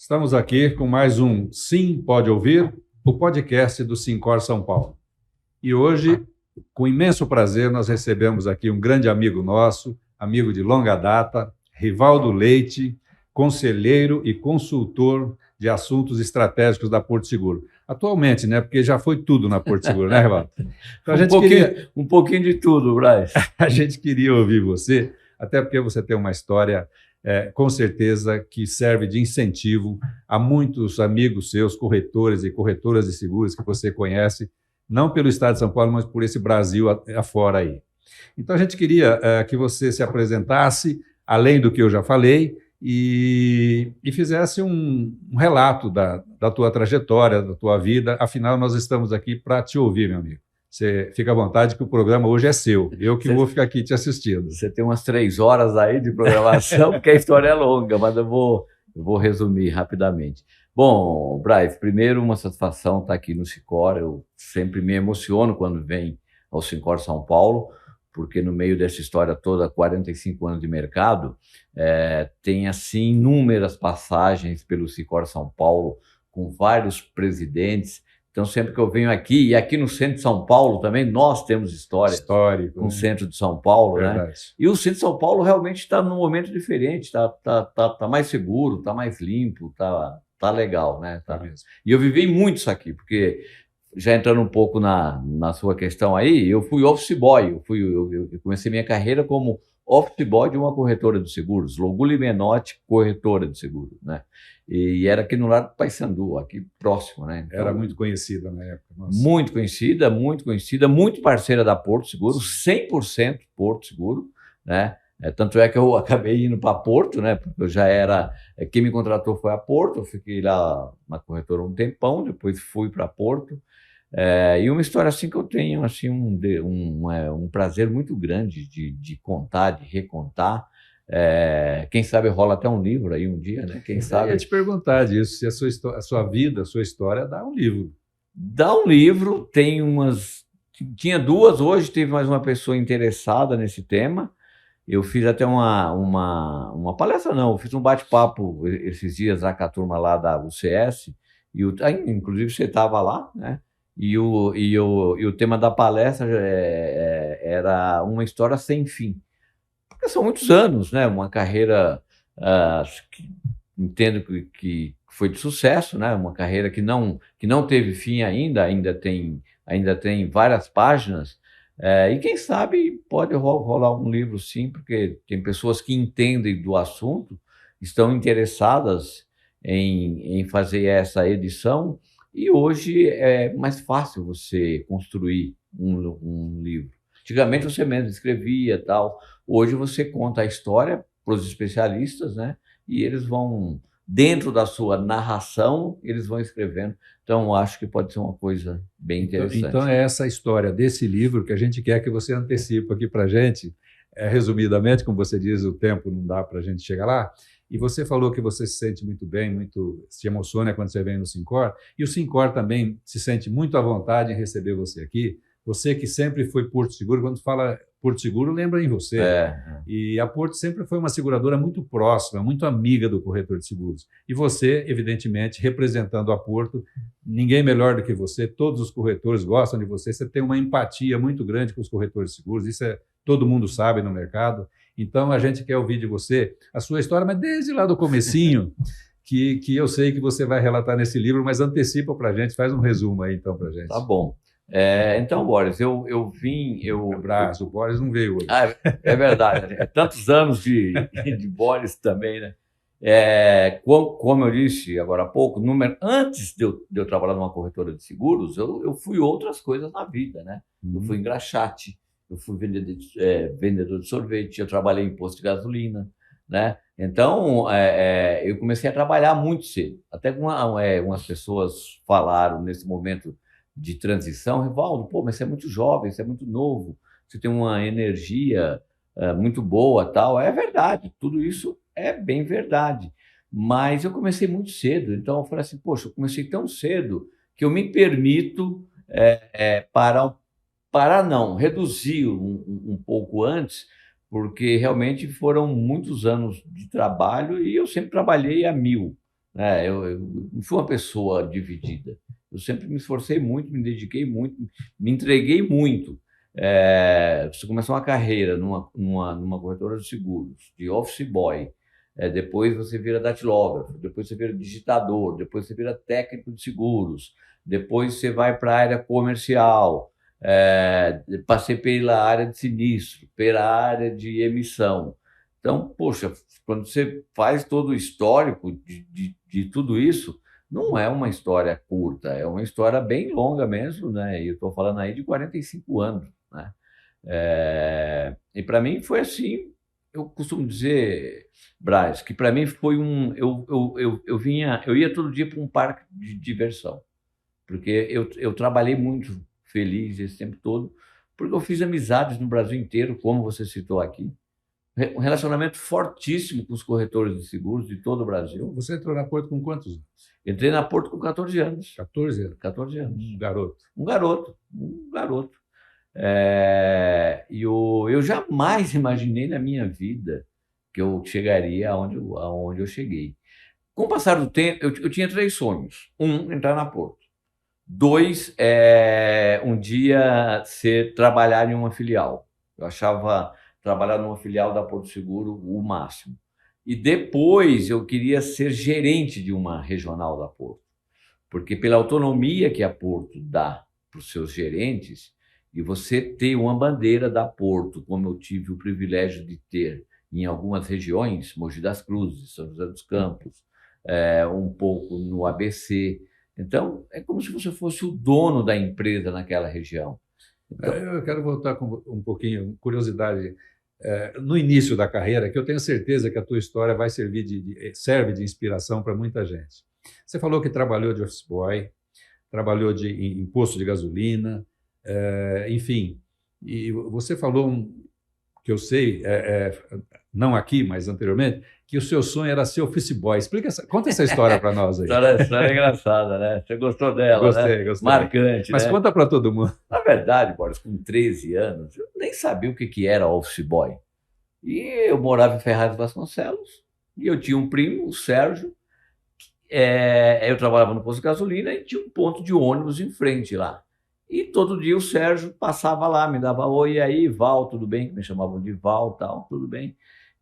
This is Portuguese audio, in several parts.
Estamos aqui com mais um Sim Pode Ouvir, o podcast do Sincor São Paulo. E hoje, com imenso prazer, nós recebemos aqui um grande amigo nosso, amigo de longa data, Rivaldo Leite, conselheiro e consultor de assuntos estratégicos da Porto Seguro. Atualmente, né? Porque já foi tudo na Porto Seguro, né, Rivaldo? Então, um pouquinho de tudo, Braz. A gente queria ouvir você, até porque você tem uma história, com certeza, que serve de incentivo a muitos amigos seus, corretores e corretoras de seguros que você conhece, não pelo estado de São Paulo, mas por esse Brasil afora aí. Então, a gente queria que você se apresentasse, além do que eu já falei, e fizesse um relato da tua trajetória, da tua vida. Afinal, nós estamos aqui para te ouvir, meu amigo. Você fica à vontade que o programa hoje é seu. Eu que vou ficar aqui te assistindo. Você tem umas 3 horas aí de programação, porque a história é longa, mas eu vou resumir rapidamente. Bom, Braz, primeiro uma satisfação estar aqui no Sincor. Eu sempre me emociono quando venho ao Sincor São Paulo, porque no meio dessa história toda, 45 anos de mercado, tem assim inúmeras passagens pelo Sincor São Paulo, com vários presidentes. Então, sempre que eu venho aqui, e aqui no centro de São Paulo também, nós temos história com o centro de São Paulo, né? E o centro de São Paulo realmente está num momento diferente, tá mais seguro, está mais limpo, tá legal, né? Tá mesmo. E eu vivi muito isso aqui, porque, já entrando um pouco na sua questão aí, eu fui office boy, eu comecei minha carreira como office boy de uma corretora de seguros, Loguli Menotti, corretora de seguros, né? E era aqui no lado do Paissandu, aqui próximo, né? Então, era muito conhecida na época. Nossa. Muito conhecida, muito parceira da Porto Seguro, 100% Porto Seguro, né? Tanto é que eu acabei indo para Porto, né? Porque eu já era... Quem me contratou foi a Porto, eu fiquei lá na corretora um tempão, depois fui para Porto. E uma história assim que eu tenho assim, um prazer muito grande de contar, de recontar. Quem sabe rola até um livro aí um dia, né? Quem sabe. Eu ia te perguntar disso, se a sua vida, a sua história dá um livro. Dá um livro, tem umas... Tinha 2, hoje teve mais uma pessoa interessada nesse tema. Eu fiz até uma palestra, não, eu fiz um bate-papo esses dias lá com a turma lá da UCS, inclusive você estava lá, né? E o tema da palestra era uma história sem fim. Porque são muitos anos, né? Uma carreira que entendo que foi de sucesso, né? Uma carreira que não teve fim ainda tem várias páginas. E quem sabe pode rolar um livro, sim, porque tem pessoas que entendem do assunto, estão interessadas em fazer essa edição. E hoje é mais fácil você construir um livro. Antigamente você mesmo escrevia e tal. Hoje você conta a história para os especialistas, né? E eles vão, dentro da sua narração, eles vão escrevendo. Então, acho que pode ser uma coisa bem interessante. Então é essa história desse livro que a gente quer que você antecipe aqui para a gente. Resumidamente, como você diz, o tempo não dá para a gente chegar lá. E você falou que você se sente muito bem, se emociona quando você vem no Sincor, e o Sincor também se sente muito à vontade em receber você aqui. Você que sempre foi Porto Seguro, quando fala Porto Seguro, lembra em você. E a Porto sempre foi uma seguradora muito próxima, muito amiga do corretor de seguros. E você, evidentemente, representando a Porto, ninguém melhor do que você, todos os corretores gostam de você, você tem uma empatia muito grande com os corretores de seguros, isso todo mundo sabe no mercado. Então, a gente quer ouvir de você a sua história, mas desde lá do comecinho, que eu sei que você vai relatar nesse livro, mas antecipa para a gente, faz um resumo aí, então, para a gente. Tá bom. Então, Boris, eu vim... Abraço, o Boris não veio hoje. É verdade, tantos anos de Boris também, né? Como eu disse agora há pouco, antes de eu trabalhar numa corretora de seguros, eu fui outras coisas na vida, né? Eu fui engraxate, eu fui vendedor de sorvete, eu trabalhei em posto de gasolina, né? Então, eu comecei a trabalhar muito cedo. Até umas pessoas falaram nesse momento de transição, Rivaldo, pô, mas você é muito jovem, você é muito novo, você tem uma energia muito boa, tal. É verdade, tudo isso é bem verdade. Mas eu comecei muito cedo, então eu falei assim, poxa, eu comecei tão cedo que eu me permito reduzir um pouco antes, porque realmente foram muitos anos de trabalho e eu sempre trabalhei a 1000. né? Eu não fui uma pessoa dividida. Eu sempre me esforcei muito, me dediquei muito, me entreguei muito. Você começou uma carreira numa corretora de seguros, de office boy, depois você vira datilógrafo, depois você vira digitador, depois você vira técnico de seguros, depois você vai para a área comercial, passei pela área de sinistro, pela área de emissão. Então, poxa, quando você faz todo o histórico de tudo isso, não é uma história curta, é uma história bem longa mesmo, né? E eu estou falando aí de 45 anos, né? E para mim foi assim, eu costumo dizer, Braz, que para mim foi eu ia todo dia para um parque de diversão, porque eu trabalhei muito feliz esse tempo todo, porque eu fiz amizades no Brasil inteiro, como você citou aqui, um relacionamento fortíssimo com os corretores de seguros de todo o Brasil. Você entrou na Porto com quantos anos? Entrei na Porto com 14 anos. 14 anos? 14 anos. Um garoto. Um garoto, um garoto. E eu jamais imaginei na minha vida que eu chegaria aonde eu cheguei. Com o passar do tempo, eu tinha 3 sonhos. Um, entrar na Porto. 2, um dia trabalhar em uma filial. Eu achava trabalhar numa filial da Porto Seguro o máximo. E depois eu queria ser gerente de uma regional da Porto, porque pela autonomia que a Porto dá para os seus gerentes, e você ter uma bandeira da Porto, como eu tive o privilégio de ter em algumas regiões, Mogi das Cruzes, São José dos Campos, um pouco no ABC. Então, é como se você fosse o dono da empresa naquela região. Então, eu quero voltar com um pouquinho, curiosidade, no início da carreira, que eu tenho certeza que a tua história vai serve de inspiração para muita gente. Você falou que trabalhou de office boy, trabalhou em posto de gasolina, enfim, e você falou, que eu sei, não aqui, mas anteriormente, que o seu sonho era ser office boy. Conta essa história para nós aí. História engraçada, né? Você gostou dela, Gostei, né? gostei. Marcante, mas né? Conta para todo mundo. Na verdade, Boris, com 13 anos, eu nem sabia o que era office boy. E eu morava em Ferraz de Vasconcelos, e eu tinha um primo, o Sérgio, eu trabalhava no posto de gasolina e tinha um ponto de ônibus em frente lá. E todo dia o Sérgio passava lá, me dava oi, e aí, Val, tudo bem? Que me chamavam de Val, tal, tudo bem.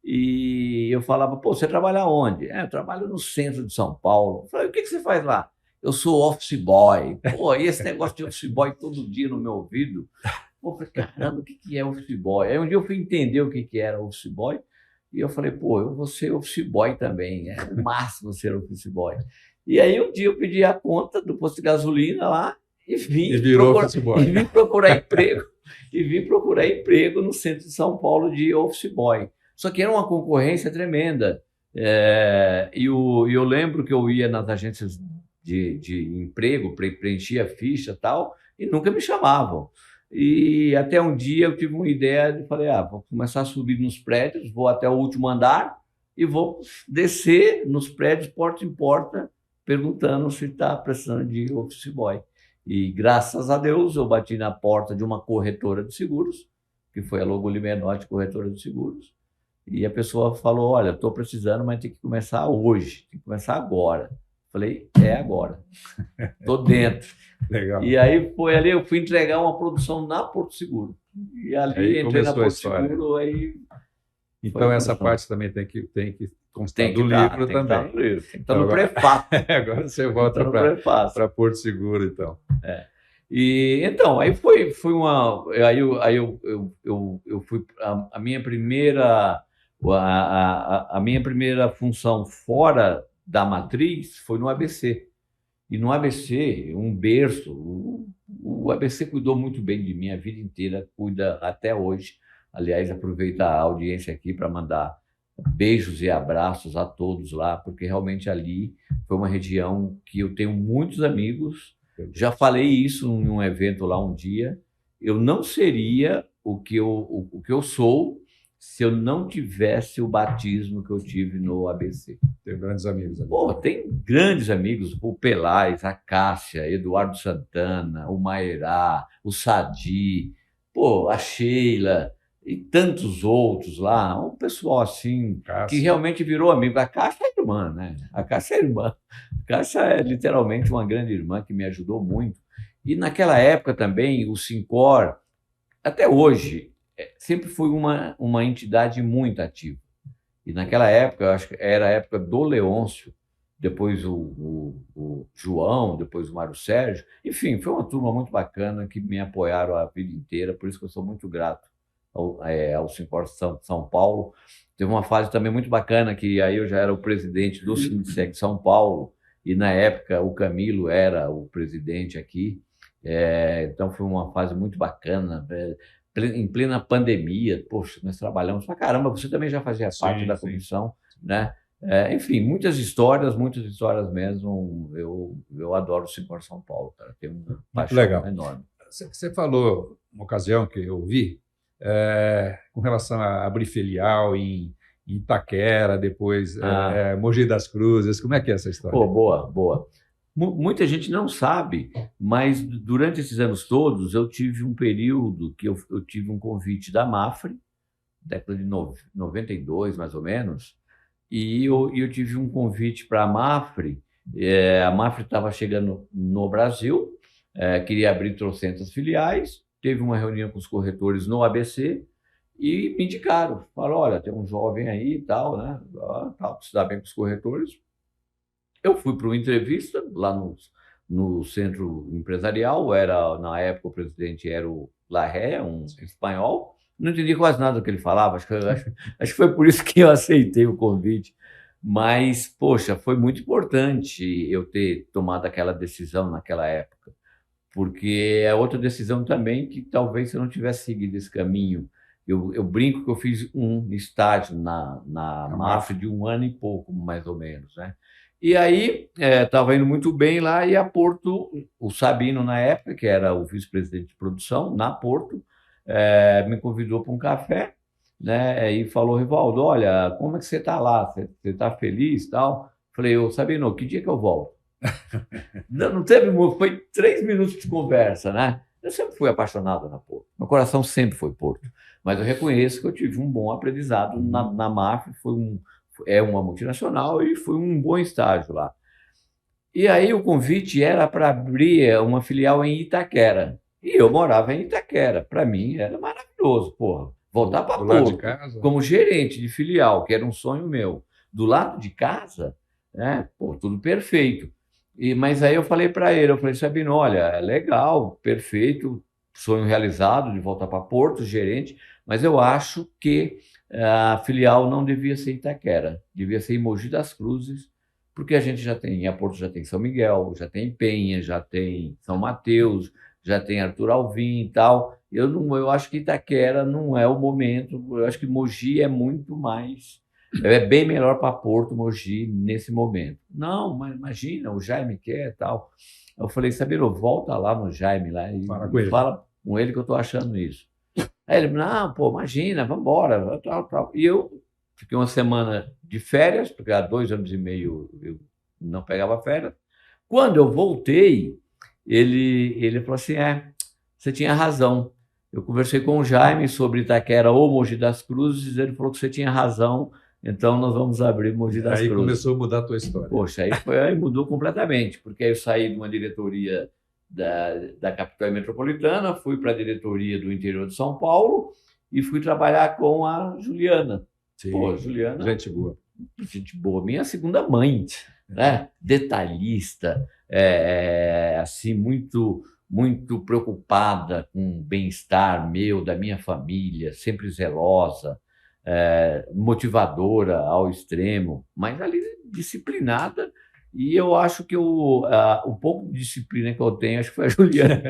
E eu falava, pô, você trabalha onde? Eu trabalho no centro de São Paulo. Eu falei, o que você faz lá? Eu sou office boy. Pô, e esse negócio de office boy todo dia no meu ouvido? Pô, eu falei, caramba, o que é office boy? Aí um dia eu fui entender o que era office boy, e eu falei, pô, eu vou ser office boy também, é o máximo ser office boy. E aí um dia eu pedi a conta do posto de gasolina lá e vim procurar emprego. E vim procurar emprego no centro de São Paulo de office boy. Só que era uma concorrência tremenda. E eu lembro que eu ia nas agências de emprego, preenchia ficha e tal, e nunca me chamavam. E até um dia eu tive uma ideia de falei, vou começar a subir nos prédios, vou até o último andar e vou descer nos prédios, porta em porta, perguntando se está precisando de office boy. E graças a Deus eu bati na porta de uma corretora de seguros, que foi a Logoli Menotti Corretora de Seguros, e a pessoa falou, olha, estou precisando, mas tem que começar hoje, tem que começar agora. Falei, agora. Estou dentro. Legal. E aí foi ali, eu fui entregar uma produção na Porto Seguro. E ali aí entrei na Porto Seguro, aí... Então essa parte também tem que constar do livro também. Tem que estar no prefácio. Agora você volta para Porto Seguro, então. E então, aí foi uma... Aí eu fui... A minha primeira função fora da matriz foi no ABC. E no ABC, um berço, o ABC cuidou muito bem de mim a vida inteira, cuida até hoje. Aliás, aproveito a audiência aqui para mandar beijos e abraços a todos lá, porque realmente ali foi uma região que eu tenho muitos amigos. Já falei isso em um evento lá um dia. Eu não seria o que eu sou se eu não tivesse o batismo que eu tive no ABC. Tenho grandes amigos. Pô, tem grandes amigos, o Pelais, a Cássia, Eduardo Santana, o Maerá, o Sadi, pô, a Sheila e tantos outros lá. Um pessoal assim, que realmente virou amigo. A Cássia é irmã, né? A Cássia é irmã. A Cássia é literalmente uma grande irmã que me ajudou muito. E naquela época também, o Sincor, até hoje, sempre foi uma entidade muito ativa. E naquela época, eu acho que era a época do Leôncio, depois o João, depois o Mário Sérgio. Enfim, foi uma turma muito bacana que me apoiaram a vida inteira, por isso que eu sou muito grato ao Sincor São Paulo. Teve uma fase também muito bacana, que aí eu já era o presidente do Sindiceg São Paulo, e na época o Camilo era o presidente aqui. Então foi uma fase muito bacana, em plena pandemia. Poxa, nós trabalhamos pra caramba, você também já fazia parte da comissão, né? Enfim, muitas histórias mesmo. Eu adoro o Sincor São Paulo, cara. Tem uma paixão enorme. Você falou, uma ocasião que eu vi, com relação a abrir filial em Itaquera, depois Mogi das Cruzes. Como é que é essa história? Pô, boa. Muita gente não sabe, mas durante esses anos todos eu tive um período que eu tive um convite da Mafre, década de 92, mais ou menos, e eu tive um convite para a Mafre. A Mafre estava chegando no Brasil, queria abrir trocentas filiais, teve uma reunião com os corretores no ABC e me indicaram. Falaram, olha, tem um jovem aí e tal, né? Se dá bem com os corretores. Eu fui para uma entrevista lá no centro empresarial. Na época, o presidente era o Larré, um espanhol. Não entendi quase nada do que ele falava. Acho que foi por isso que eu aceitei o convite. Mas, poxa, foi muito importante eu ter tomado aquela decisão naquela época, porque é outra decisão também que talvez se eu não tivesse seguido esse caminho. Eu brinco que eu fiz um estágio na Mafre de 1 ano e pouco, mais ou menos, né? E aí estava indo muito bem lá, e a Porto, o Sabino, na época, que era o vice-presidente de produção, na Porto, me convidou para um café, né? E falou, Rivaldo, olha, como é que você está lá? Você está feliz e tal? Falei, Sabino, que dia que eu volto? Não teve muito, foi 3 minutos de conversa, né? Eu sempre fui apaixonado na Porto, meu coração sempre foi Porto, mas eu reconheço que eu tive um bom aprendizado na Mafre, é uma multinacional e foi um bom estágio lá. E aí o convite era para abrir uma filial em Itaquera, e eu morava em Itaquera. Para mim era maravilhoso, porra, voltar para Porto como gerente de filial, que era um sonho meu, do lado de casa, né? Pô, tudo perfeito. Mas aí eu falei para ele, Sabino, olha, é legal, perfeito, sonho realizado de voltar para Porto, gerente, mas eu acho que a filial não devia ser Itaquera, devia ser em Mogi das Cruzes, porque a Porto já tem São Miguel, já tem Penha, já tem São Mateus, já tem Arthur Alvim e tal. Eu acho que Itaquera não é o momento, eu acho que Mogi é muito mais... É bem melhor para Porto, Mogi, nesse momento. Não, mas imagina, o Jaime quer e tal. Eu falei, Sabino, volta lá no Jaime lá e fala com ele que eu estou achando isso. Aí ele, não, pô, imagina, vamos embora, tal. E eu fiquei uma semana de férias, porque há 2 anos e meio eu não pegava férias. Quando eu voltei, ele falou assim, você tinha razão. Eu conversei com o Jaime sobre Itaquera ou Mogi das Cruzes, ele falou que você tinha razão. Então, nós vamos abrir Mogi das Cruzes. Aí começou a mudar a tua história. Poxa, aí mudou completamente, porque aí eu saí de uma diretoria da capital metropolitana, fui para a diretoria do interior de São Paulo e fui trabalhar com a Juliana. Sim, pô, Juliana, gente boa. Gente boa, minha segunda mãe, né? Detalhista, assim, muito, muito preocupada com o bem-estar meu, da minha família, sempre zelosa. Motivadora ao extremo, mas ali disciplinada, e eu acho que o pouco de disciplina que eu tenho, acho que foi a Juliana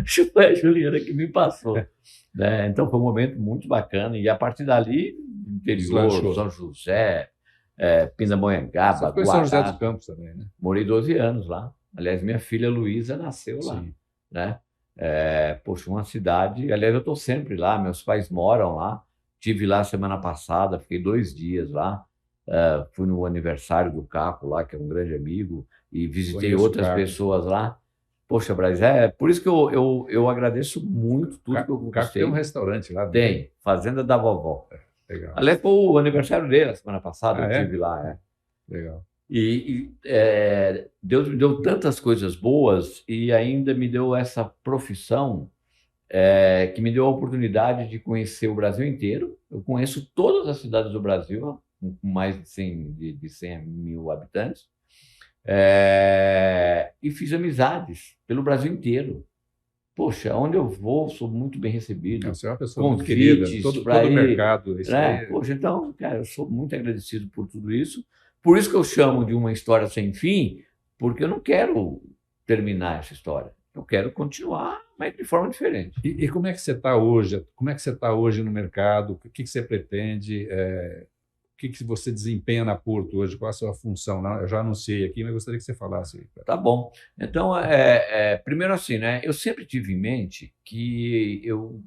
acho que foi a Juliana que me passou, né? Então foi um momento muito bacana, e a partir dali, interior, São José, Pindamonhangaba, Você foi em São José dos Campos também, né? Morei 12 anos lá. Aliás, minha filha Luísa nasceu lá, né? Poxa, uma cidade, aliás, eu estou sempre lá, meus pais moram lá. Estive lá semana passada, fiquei 2 dias lá, fui no aniversário do Caco lá, que é um grande amigo, e visitei outras pessoas lá. Poxa, Braz, por isso que eu agradeço muito tudo que eu conquistei. O Caco tem um restaurante lá. Tem, Fazenda da Vovó. Legal. Aliás, foi o aniversário dele, a semana passada, eu estive lá. Legal. Deu tantas coisas boas e ainda me deu essa profissão que me deu a oportunidade de conhecer o Brasil inteiro. Eu conheço todas as cidades do Brasil, com mais de 100 mil habitantes, e fiz amizades pelo Brasil inteiro. Poxa, onde eu vou, sou muito bem recebido. Você é uma pessoa muito querida, todo o mercado. Isso aí... Poxa, então, cara, eu sou muito agradecido por tudo isso. Por isso que eu chamo de uma história sem fim, porque eu não quero terminar essa história. Eu quero continuar, mas de forma diferente. E como é que você está hoje? Como é que você está hoje no mercado? O que você pretende? O que você desempenha na Porto hoje? Qual a sua função? Eu já anunciei aqui, mas gostaria que você falasse. Tá bom. Então, primeiro assim, né? Eu sempre tive em mente que eu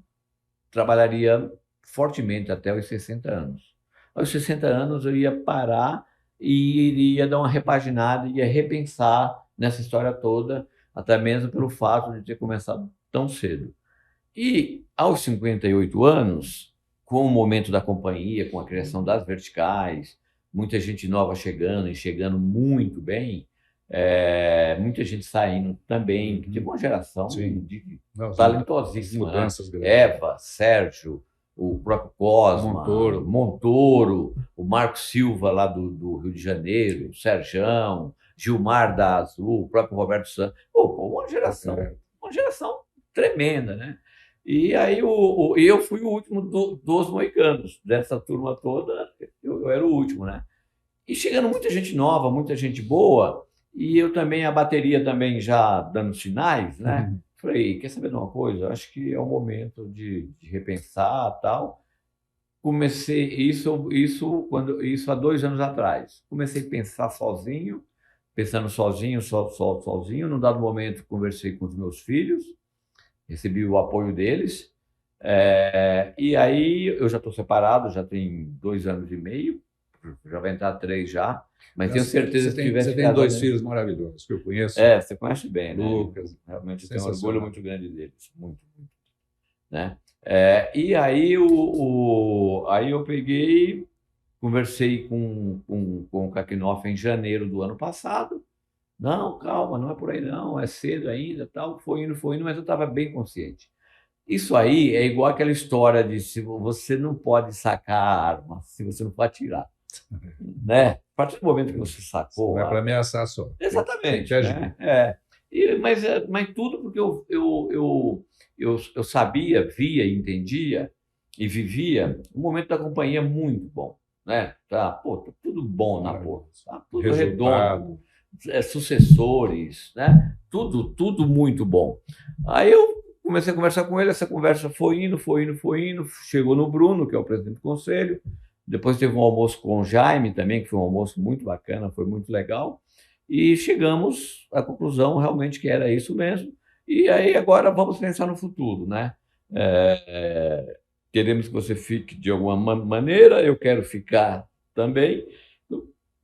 trabalharia fortemente até os 60 anos. Aos 60 anos eu ia parar e iria dar uma repaginada, ia repensar nessa história toda, até mesmo pelo fato de ter começado tão cedo. E aos 58 anos, com o momento da companhia, com a criação das verticais, muita gente nova chegando e chegando muito bem, muita gente saindo também, que teve uma geração talentosíssima. Mudanças grandes. Eva, Sérgio, o próprio Cosma, Montoro, o Marco Silva lá do Rio de Janeiro, o Serjão, Gilmar da Azul, o próprio Roberto Santos. Uma geração tremenda, né? E aí eu fui o último dos moicanos, dessa turma toda, eu era o último, né? E chegando muita gente nova, muita gente boa, e eu também, a bateria também já dando sinais, né? Uhum. Falei, quer saber de uma coisa? Acho que é o momento de repensar tal. Comecei isso há 2 anos atrás. Comecei a pensar sozinho, pensando sozinho, sozinho. Num dado momento, conversei com os meus filhos, recebi o apoio deles. E aí eu já estou separado, já tem 2 anos e meio, já vai entrar 3 já. Mas tenho certeza que você tem 2 filhos maravilhosos que eu conheço. Você conhece bem, né? Lucas. Realmente tenho um orgulho muito grande deles, muito, né? E aí aí eu peguei, conversei com o Kakinoff em janeiro do ano passado. Não, calma, não é por aí não, é cedo ainda, tal. Foi indo, mas eu estava bem consciente. Isso aí é igual aquela história de se você não pode sacar a arma, se você não pode atirar. Né? A partir do momento que você sacou... Não é para ameaçar só. Exatamente. Mas tudo porque eu sabia, via, entendia e vivia um momento da companhia muito bom. Né? Tá tudo bom na Porto, tá tudo redondo, sucessores, né? Tudo muito bom. Aí eu comecei a conversar com ele, essa conversa foi indo, chegou no Bruno, que é o presidente do conselho. Depois teve um almoço com o Jaime também, que foi um almoço muito bacana, foi muito legal. E chegamos à conclusão realmente que era isso mesmo. E aí agora vamos pensar no futuro, né? Queremos que você fique de alguma maneira, eu quero ficar também.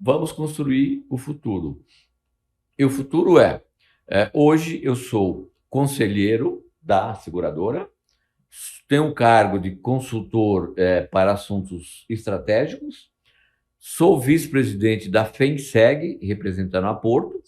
Vamos construir o futuro. E o futuro hoje eu sou conselheiro da seguradora, tenho um cargo de consultor para assuntos estratégicos, sou vice-presidente da FENSEG, representando a Porto,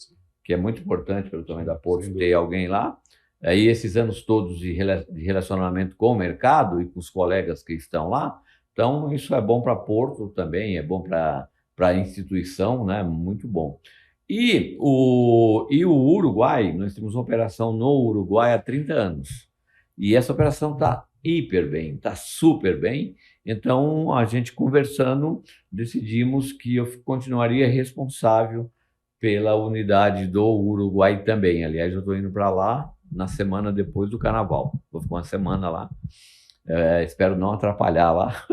que é muito importante pelo tamanho da Porto ter alguém lá. Aí esses anos todos de relacionamento com o mercado e com os colegas que estão lá, então isso é bom para Porto também, é bom para a instituição, né? Muito bom. E o Uruguai, nós temos uma operação no Uruguai há 30 anos. E essa operação está hiper bem, está super bem. Então, a gente conversando, decidimos que eu continuaria responsável pela unidade do Uruguai também. Aliás, eu estou indo para lá na semana depois do Carnaval. Vou ficar uma semana lá. Espero não atrapalhar lá.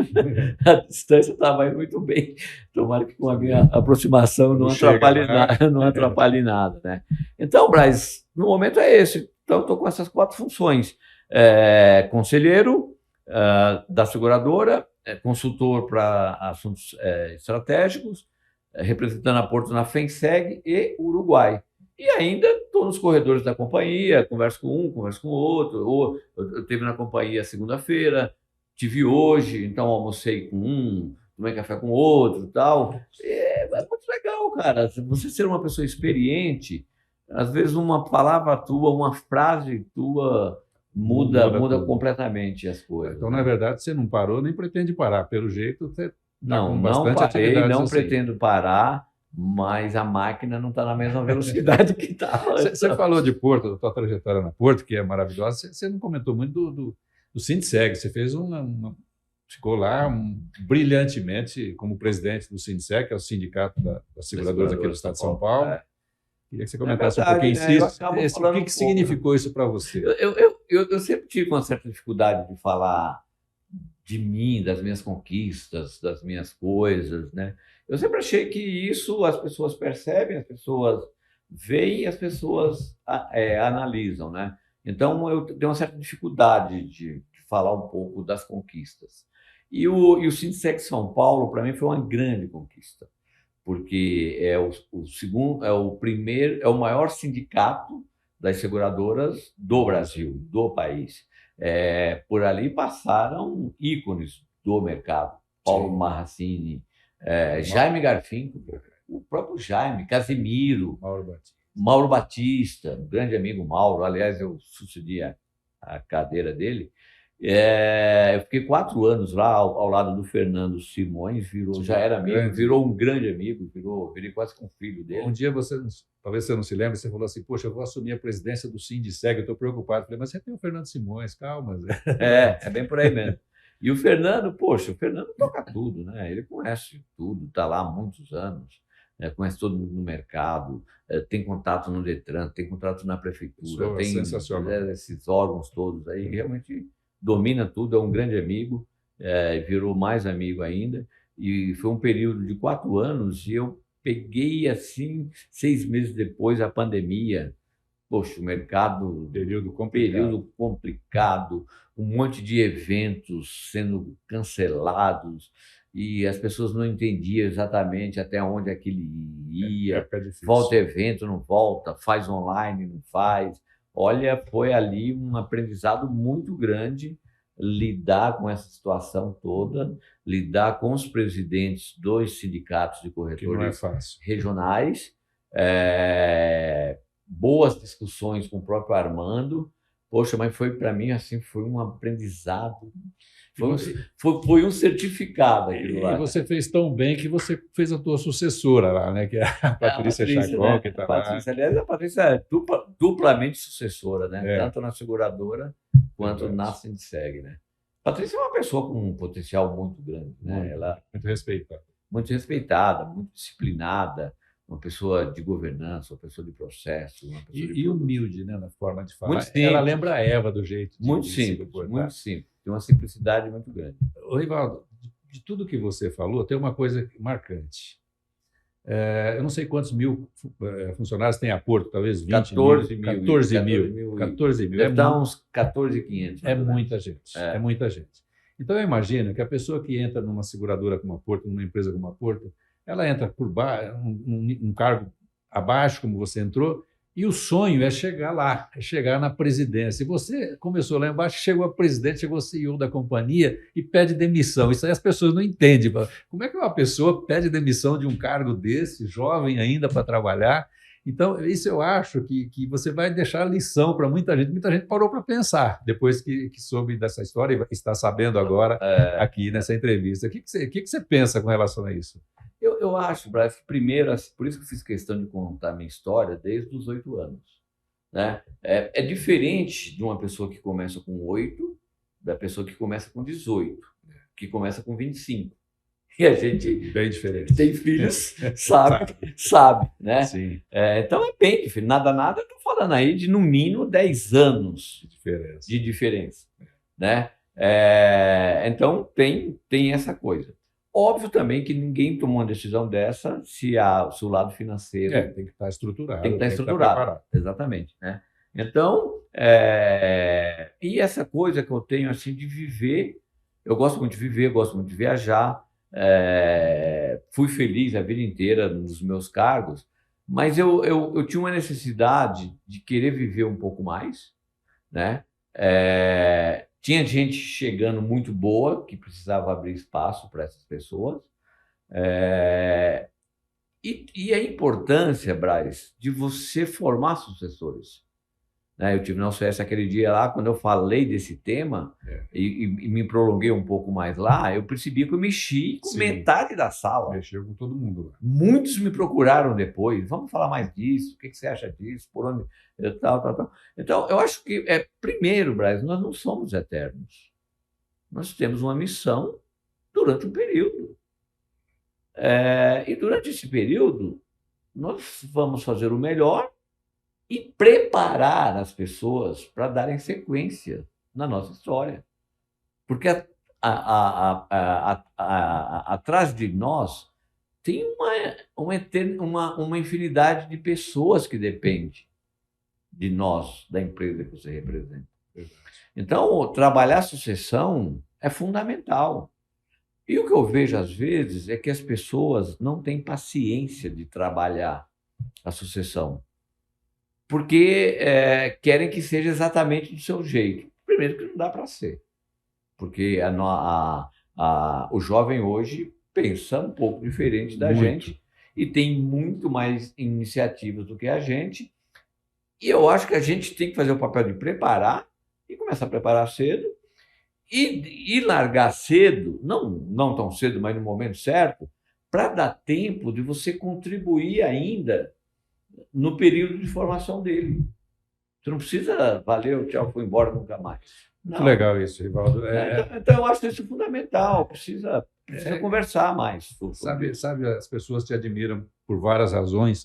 A distância estava indo muito bem. Tomara que com a minha aproximação não atrapalhe nada. Né? Então, Braz, no momento é esse. Então, estou com essas 4 funções. Conselheiro da seguradora, consultor para assuntos estratégicos, representando a Porto na FENSEG e Uruguai. E ainda estou nos corredores da companhia, converso com um, converso com o outro. Ou eu estive na companhia segunda-feira, tive hoje, então almocei com um, tomei café com o outro e tal. É muito legal. natural, cara. Se você ser uma pessoa experiente, às vezes uma palavra tua, uma frase tua muda tudo. completamente as coisas. Então, né? na verdade, você não parou nem pretende parar. Pelo jeito, você está Não, com não bastante parei, atividades não assim. pretendo parar, mas a máquina não está na mesma velocidade que estava. Você falou de Porto, da tua trajetória na Porto, que é maravilhosa. Você não comentou muito do Sindseg. Você fez ficou lá brilhantemente como presidente do Sindseg, que é o sindicato das seguradoras aqui do estado de São Paulo. Queria que você comentasse um pouquinho o que significou isso para você. Eu sempre tive uma certa dificuldade de falar de mim, das minhas conquistas, das minhas coisas, né? Eu sempre achei que isso as pessoas percebem, as pessoas veem, as pessoas analisam, né? Então eu tenho uma certa dificuldade de falar um pouco das conquistas. E o Sindseg São Paulo, para mim, foi uma grande conquista, porque é o segundo, é o maior sindicato das seguradoras do Brasil, do país. Por ali passaram ícones do mercado, Paulo Marracini, Jaime Garfinkel, o próprio Jaime, Casimiro, Mauro Batista, um grande amigo Mauro, aliás, eu sucedi a cadeira dele. Eu fiquei 4 anos lá ao lado do Fernando Simões, já era amigo, virou um grande amigo, virei quase que um filho dele. Um dia talvez você não se lembre, você falou assim: poxa, eu vou assumir a presidência do Sindseg, eu estou preocupado. Eu falei: mas você tem o Fernando Simões, calma. É bem por aí mesmo. E o Fernando toca tudo, né? Ele conhece tudo, está lá há muitos anos, conhece todo mundo no mercado, tem contato no Detran, tem contato na prefeitura, tem esses órgãos todos aí, realmente domina tudo, é um grande amigo, virou mais amigo ainda, e foi um período de 4 anos e eu peguei assim, 6 meses depois, a pandemia. Poxa, o mercado, período complicado, um monte de eventos sendo cancelados e as pessoas não entendiam exatamente até onde aquilo ia, volta evento, não volta, faz online, não faz. Olha, foi ali um aprendizado muito grande lidar com essa situação toda, lidar com os presidentes dos sindicatos de corretores regionais, boas discussões com o próprio Armando. Poxa, mas foi para mim assim, foi um aprendizado, foi um certificado aquilo lá. E você fez tão bem que você fez a tua sucessora lá, né? Que é a Patrícia Chacon, que está lá. Aliás, a Patrícia é duplamente sucessora, né? Tanto na seguradora quanto na Sindseg, né? A Patrícia é uma pessoa com um potencial muito grande, né? Ela muito respeitada, muito disciplinada, uma pessoa de governança, uma pessoa de processo. E humilde, né, na forma de falar. Ela lembra a Eva do jeito de muito simples. Tem uma simplicidade muito grande. Ô, Rivaldo, de tudo que você falou, tem uma coisa marcante. Eu não sei quantos mil funcionários tem a Porto, talvez 20 14 mil. 14 mil. Deve dar uns 14.500. É muita gente. É muita gente. Então, eu imagino que a pessoa que entra numa seguradora como a Porto, numa empresa como a Porto, ela entra por baixo, um cargo abaixo, como você entrou, e o sonho é chegar lá, é chegar na presidência. E você começou lá embaixo, chegou a presidente, chegou a CEO da companhia e pede demissão. Isso aí as pessoas não entendem. Como é que uma pessoa pede demissão de um cargo desse, jovem ainda para trabalhar? Então, isso eu acho que você vai deixar lição para muita gente. Muita gente parou para pensar, depois que soube dessa história e está sabendo agora aqui nessa entrevista. O que você pensa com relação a isso? Eu acho, Braz, que primeiro, por isso que eu fiz questão de contar a minha história desde os 8 anos. Né? É diferente de uma pessoa que começa com 8, da pessoa que começa com 18, que começa com 25. E a gente bem diferente. Tem filhos, sabe, né? Sim. Então é bem diferente. Nada, eu estou falando aí de no mínimo 10 anos de diferença. Né? Então tem essa coisa. Óbvio também que ninguém tomou uma decisão dessa se o lado financeiro... tem que estar estruturado. Tem que estar estruturado, exatamente. Né? Então, e essa coisa que eu tenho assim de viver, eu gosto muito de viver, gosto muito de viajar, fui feliz a vida inteira nos meus cargos, mas eu tinha uma necessidade de querer viver um pouco mais, né? Tinha gente chegando muito boa, que precisava abrir espaço para essas pessoas. E a importância, Braz, de você formar sucessores. Né? Eu tive na Suécia aquele dia lá, quando eu falei desse tema e me prolonguei um pouco mais lá, eu percebi que eu mexi com metade da sala. Mexeu com todo mundo lá. Muitos me procuraram depois. Vamos falar mais disso? O que você acha disso? Por onde? Tal. Então, eu acho que, primeiro, Braz, nós não somos eternos. Nós temos uma missão durante um período. E durante esse período, nós vamos fazer o melhor e preparar as pessoas para darem sequência na nossa história. Porque atrás de nós tem uma infinidade de pessoas que dependem de nós, da empresa que você representa. Então, trabalhar a sucessão é fundamental. E o que eu vejo, às vezes, é que as pessoas não têm paciência de trabalhar a sucessão, porque querem que seja exatamente do seu jeito. Primeiro que não dá para ser, porque o jovem hoje pensa um pouco diferente da gente e tem muito mais iniciativas do que a gente. E eu acho que a gente tem que fazer o papel de preparar e começar a preparar cedo e largar cedo, não tão cedo, mas no momento certo, para dar tempo de você contribuir ainda no período de formação dele. Você não precisa, valeu, tchau, fui embora, nunca mais. Muito legal isso, Rivaldo. Então, eu acho isso fundamental, precisa conversar mais. Sabe, as pessoas te admiram por várias razões,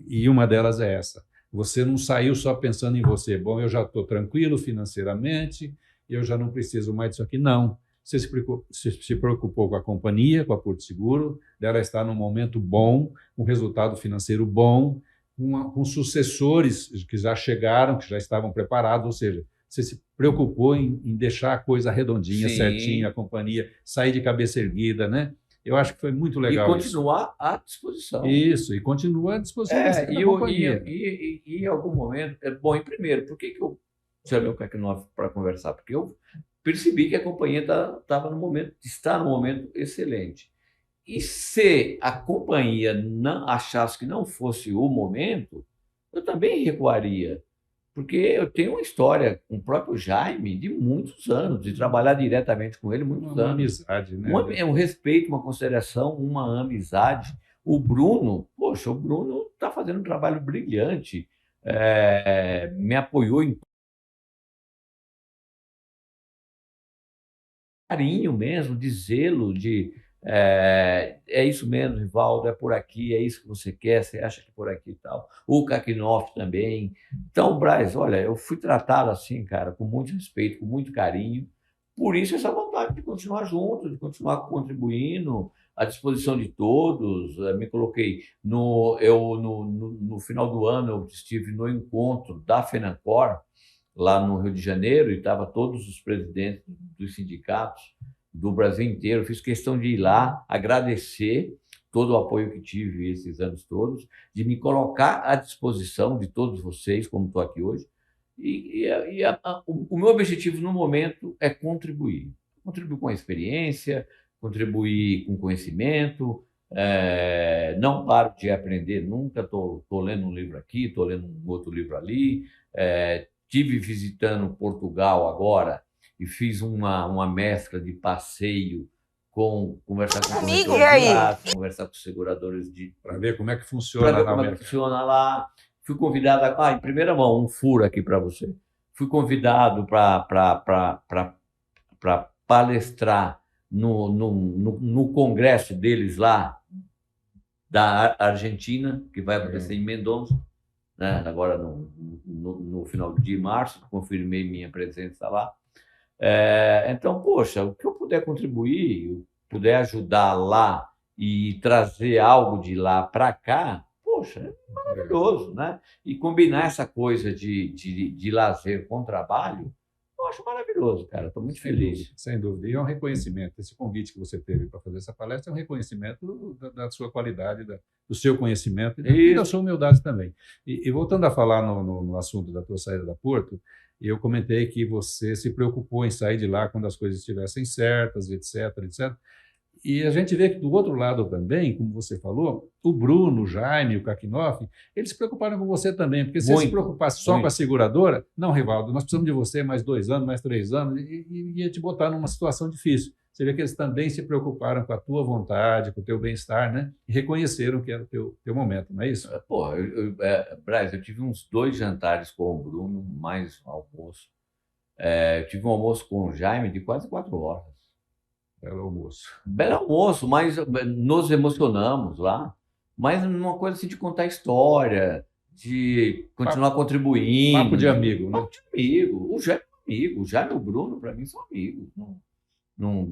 e uma delas é essa. Você não saiu só pensando em você. Bom, eu já estou tranquilo financeiramente, eu já não preciso mais disso aqui. Não. Você se preocupou com a companhia, com a Porto Seguro, dela estar num momento bom, um resultado financeiro bom, com sucessores que já chegaram, que já estavam preparados, ou seja, você se preocupou em deixar a coisa redondinha, certinha, a companhia, sair de cabeça erguida, né? Eu acho que foi muito legal isso. E continuar à disposição. Isso, e continua à disposição da companhia. E em algum momento... Bom, e primeiro, por que eu chamei o Kakinoff para conversar? Porque eu percebi que a companhia está no momento excelente. E se a companhia não achasse que não fosse o momento, eu também recuaria. Porque eu tenho uma história com o próprio Jaime de muitos anos, de trabalhar diretamente com ele muitos anos. Uma amizade, né? Um respeito, uma consideração, uma amizade. O Bruno está fazendo um trabalho brilhante, me apoiou em carinho mesmo, de zelo, é isso mesmo, Rivaldo, é por aqui, é isso que você quer, você acha que por aqui e tal. O Kakinoff também. Então, Braz, olha, eu fui tratado assim, cara, com muito respeito, com muito carinho. Por isso, essa vontade de continuar junto, de continuar contribuindo, à disposição de todos. Me coloquei no final do ano, eu estive no encontro da FENACOR, lá no Rio de Janeiro, e estavam todos os presidentes dos sindicatos do Brasil inteiro. Fiz questão de ir lá agradecer todo o apoio que tive esses anos todos, de me colocar à disposição de todos vocês, como estou aqui hoje. O meu objetivo no momento é contribuir. Contribuir com a experiência, contribuir com conhecimento. Não paro de aprender nunca. Estou lendo um livro aqui, estou lendo um outro livro ali. Estive visitando Portugal agora e fiz uma mescla de passeio conversar com corretores, conversar com seguradores para ver como é que funciona lá. Fui convidado em primeira mão, um furo aqui para você. Fui convidado para palestrar no congresso deles lá da Argentina, que vai acontecer em Mendoza, né? Agora no final de março. Confirmei minha presença lá. Então, poxa, o que eu puder contribuir, eu puder ajudar lá e trazer algo de lá para cá, poxa, é maravilhoso, né? E combinar essa coisa de lazer com trabalho, eu acho maravilhoso, cara. Estou muito feliz. Sem dúvida. E é um reconhecimento. Esse convite que você teve para fazer essa palestra é um reconhecimento da sua qualidade, do seu conhecimento e da sua humildade também. E voltando a falar no assunto da tua saída da Porto, eu comentei que você se preocupou em sair de lá quando as coisas estivessem certas, etc, etc. E a gente vê que do outro lado também, como você falou, o Bruno, o Jaime, o Kakinoff, eles se preocuparam com você também, porque se você se preocupasse só com a seguradora, não, Rivaldo, nós precisamos de você mais 2 anos, mais 3 anos, e ia te botar numa situação difícil. Você vê que eles também se preocuparam com a tua vontade, com o teu bem-estar, né? E reconheceram que era o teu momento, não é isso? Pô, Braz, eu tive uns 2 jantares com o Bruno, mais um almoço. Eu tive um almoço com o Jaime de quase 4 horas. Belo almoço. Belo almoço, mas nos emocionamos lá. Mas numa coisa assim de contar história, de continuar contribuindo. Papo de amigo, né? Papo de amigo. O Jaime é amigo. O Jaime e o Bruno, para mim, são amigos. Não,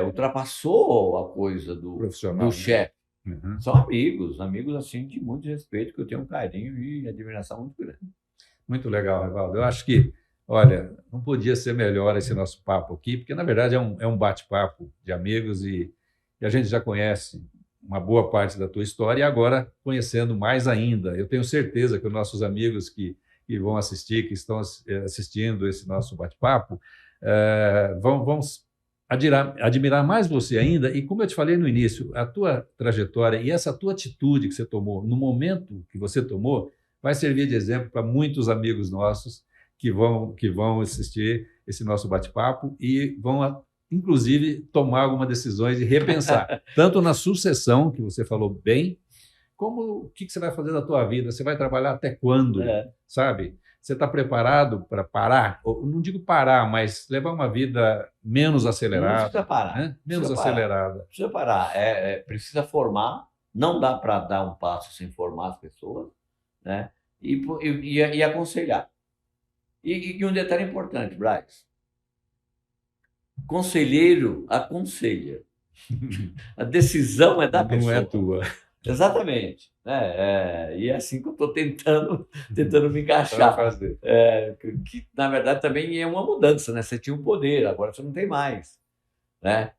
ultrapassou a coisa do Profissional, chefe. Uhum. São amigos assim de muito respeito, que eu tenho um carinho e admiração muito grande. Muito legal, Rivaldo. Eu acho que, olha, não podia ser melhor esse nosso papo aqui, porque, na verdade, é um bate-papo de amigos e a gente já conhece uma boa parte da tua história e agora conhecendo mais ainda. Eu tenho certeza que os nossos amigos que vão assistir, que estão assistindo esse nosso bate-papo, vão admirar mais você ainda. E, como eu te falei no início, a tua trajetória e essa tua atitude que você tomou, no momento que você tomou, vai servir de exemplo para muitos amigos nossos que vão assistir esse nosso bate-papo e vão, inclusive, tomar algumas decisões e repensar, tanto na sucessão, que você falou bem, como o que você vai fazer da tua vida, você vai trabalhar até quando, sabe? Você está preparado para parar? Ou, não digo parar, mas levar uma vida menos acelerada. Não precisa parar. Né? Menos acelerada. Precisa parar. Precisa formar, não dá para dar um passo sem formar as pessoas, né? E aconselhar. E um detalhe importante, Braz. Conselheiro aconselha. A decisão é da pessoa. Não é tua. Exatamente. E é assim que eu estou tentando me encaixar. Que, na verdade, também é uma mudança, né? Você tinha um poder, agora você não tem mais. Né?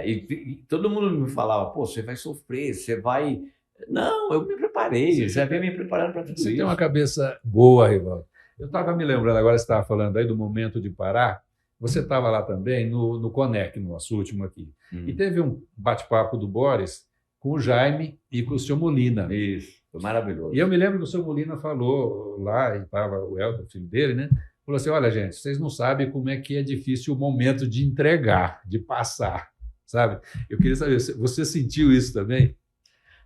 E todo mundo me falava, pô, você vai sofrer, você vai... Não, eu me preparei, já vinha me preparando para tudo isso. Você tem uma cabeça boa, Rivaldo. Eu estava me lembrando, agora você estava falando aí do momento de parar, você estava lá também no Conec, no nosso último aqui, e teve um bate-papo do Boris com o Jaime e com o senhor Molina. Isso, foi maravilhoso. E eu me lembro que o senhor Molina falou lá, e estava o Elton, filho dele, né? Falou assim, olha, gente, vocês não sabem como é que é difícil o momento de entregar, de passar, sabe? Eu queria saber, você sentiu isso também?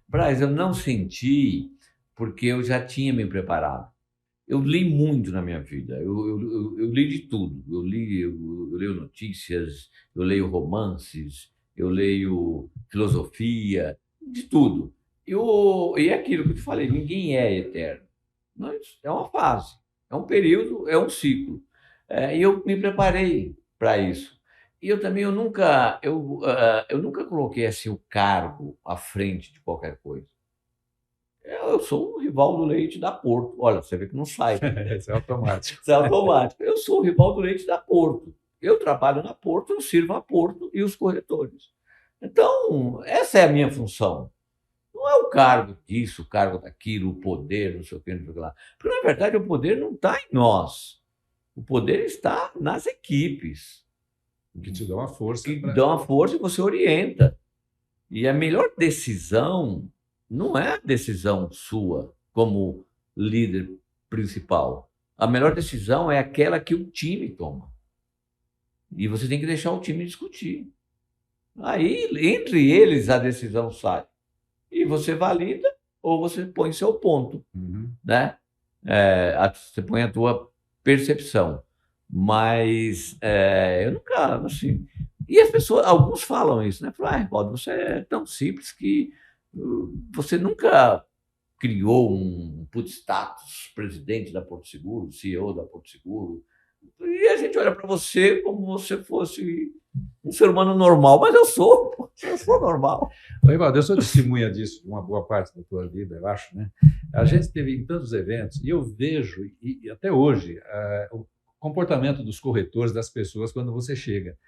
Braz, eu não senti, porque eu já tinha me preparado. Eu li muito na minha vida, eu li de tudo. Eu leio notícias, eu leio romances, eu leio filosofia, de tudo. E é aquilo que eu te falei, ninguém é eterno. É uma fase, é um período, é um ciclo. E eu me preparei para isso. E eu nunca coloquei assim o cargo à frente de qualquer coisa. Eu sou o Rivaldo Leite da Porto. Olha, você vê que não sai. Isso é automático. Isso é automático. Eu sou o Rivaldo Leite da Porto. Eu trabalho na Porto, eu sirvo a Porto e os corretores. Então, essa é a minha função. Não é o cargo disso, o cargo daquilo, o poder, não sei o que, não sei o que lá. Porque, na verdade, o poder não está em nós. O poder está nas equipes. Que te dão uma força. Que dão uma força e você orienta. E a melhor decisão não é a decisão sua como líder principal. A melhor decisão é aquela que o time toma. E você tem que deixar o time discutir. Aí, entre eles, a decisão sai. E você valida ou você põe seu ponto. Né? Você põe a tua percepção. Mas eu nunca, assim... E as pessoas, alguns falam isso, né? Falam, Rivaldo, você é tão simples que você nunca criou um status, presidente da Porto Seguro, CEO da Porto Seguro. E a gente olha para você como você fosse um ser humano normal, mas eu sou normal. Rivaldo, eu sou testemunha disso, de uma boa parte da tua vida, eu acho, né? A gente esteve em tantos eventos e eu vejo, e até hoje, o comportamento dos corretores, das pessoas, quando você chega.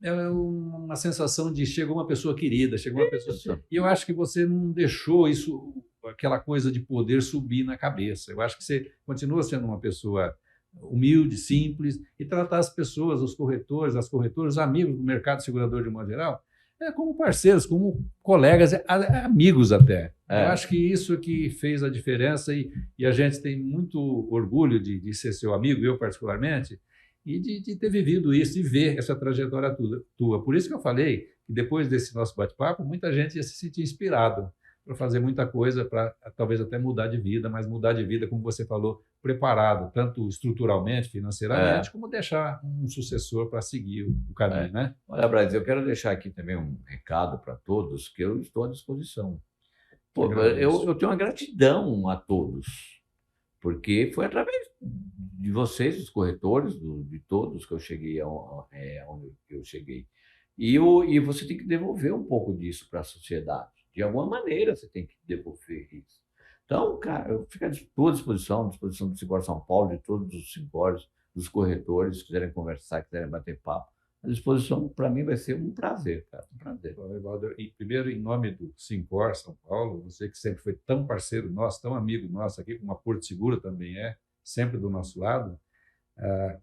É uma sensação de chegou uma pessoa querida, chegou uma pessoa... E eu acho que você não deixou isso, aquela coisa de poder subir na cabeça. Eu acho que você continua sendo uma pessoa humilde, simples, e tratar as pessoas, os corretores, as corretoras, os amigos do mercado segurador de modo geral, como parceiros, como colegas, amigos até. É. Eu acho que isso que fez a diferença e a gente tem muito orgulho de ser seu amigo, eu particularmente, e de ter vivido isso, e ver essa trajetória tua. Por isso que eu falei que depois desse nosso bate-papo, muita gente ia se sentir inspirado para fazer muita coisa, para talvez até mudar de vida, mas mudar de vida, como você falou, preparado, tanto estruturalmente, financeiramente, como deixar um sucessor para seguir o caminho, né? Olha, Brasil, eu quero deixar aqui também um recado para todos, que eu estou à disposição. Pô, eu tenho uma gratidão a todos, porque foi através de vocês, dos corretores, de todos, que eu cheguei onde eu cheguei. E você tem que devolver um pouco disso para a sociedade. De alguma maneira você tem que devolver isso. Então, cara, eu fico à tua disposição do Sicor São Paulo, de todos os Sicors, dos corretores, se quiserem conversar, quiserem bater papo. A disposição, para mim, vai ser um prazer, cara, um prazer. Evaldo, primeiro, em nome do Sicor São Paulo, você que sempre foi tão parceiro nosso, tão amigo nosso aqui, como a Porto Seguro também sempre do nosso lado,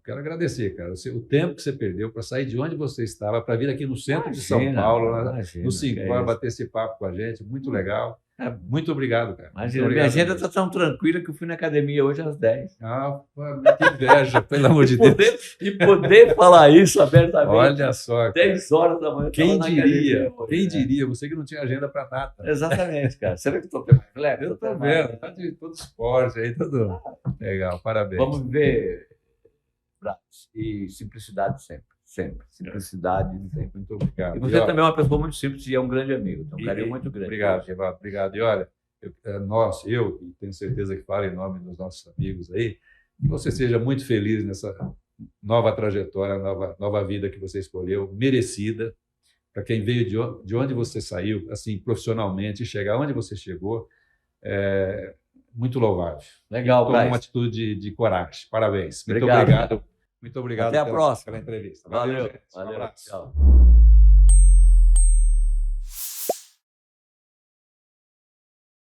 quero agradecer, cara, o tempo que você perdeu para sair de onde você estava, para vir aqui no centro de São Paulo, no Sicor, bater esse papo com a gente, muito legal. Muito obrigado, cara. Imagina, minha agenda está tão tranquila que eu fui na academia hoje às 10. Que inveja, pelo amor de Deus. E poder falar isso abertamente. Olha só. 10 horas da manhã. Quem diria? Quem diria? Você que não tinha agenda para nada. Exatamente, cara. Você vê que eu estou tendo reflexo? Eu estou vendo. Está de todo esporte aí, tudo. Legal, parabéns. Vamos ver. E simplicidade sempre. Sempre. Simplicidade sempre. Muito obrigado. E você também é uma pessoa muito simples e é um grande amigo. Tem um carinho muito grande. Obrigado, Evaldo. Obrigado. E olha, eu tenho certeza que falo em nome dos nossos amigos aí, que você seja muito feliz nessa nova trajetória, nova vida que você escolheu, merecida, para quem veio de onde você saiu, assim, profissionalmente, chegar onde você chegou, muito louvável. Legal, tomou uma atitude de coragem. Parabéns. Obrigado. Muito obrigado Até a próxima. pela entrevista. Valeu. Gente. Um abraço. Tchau.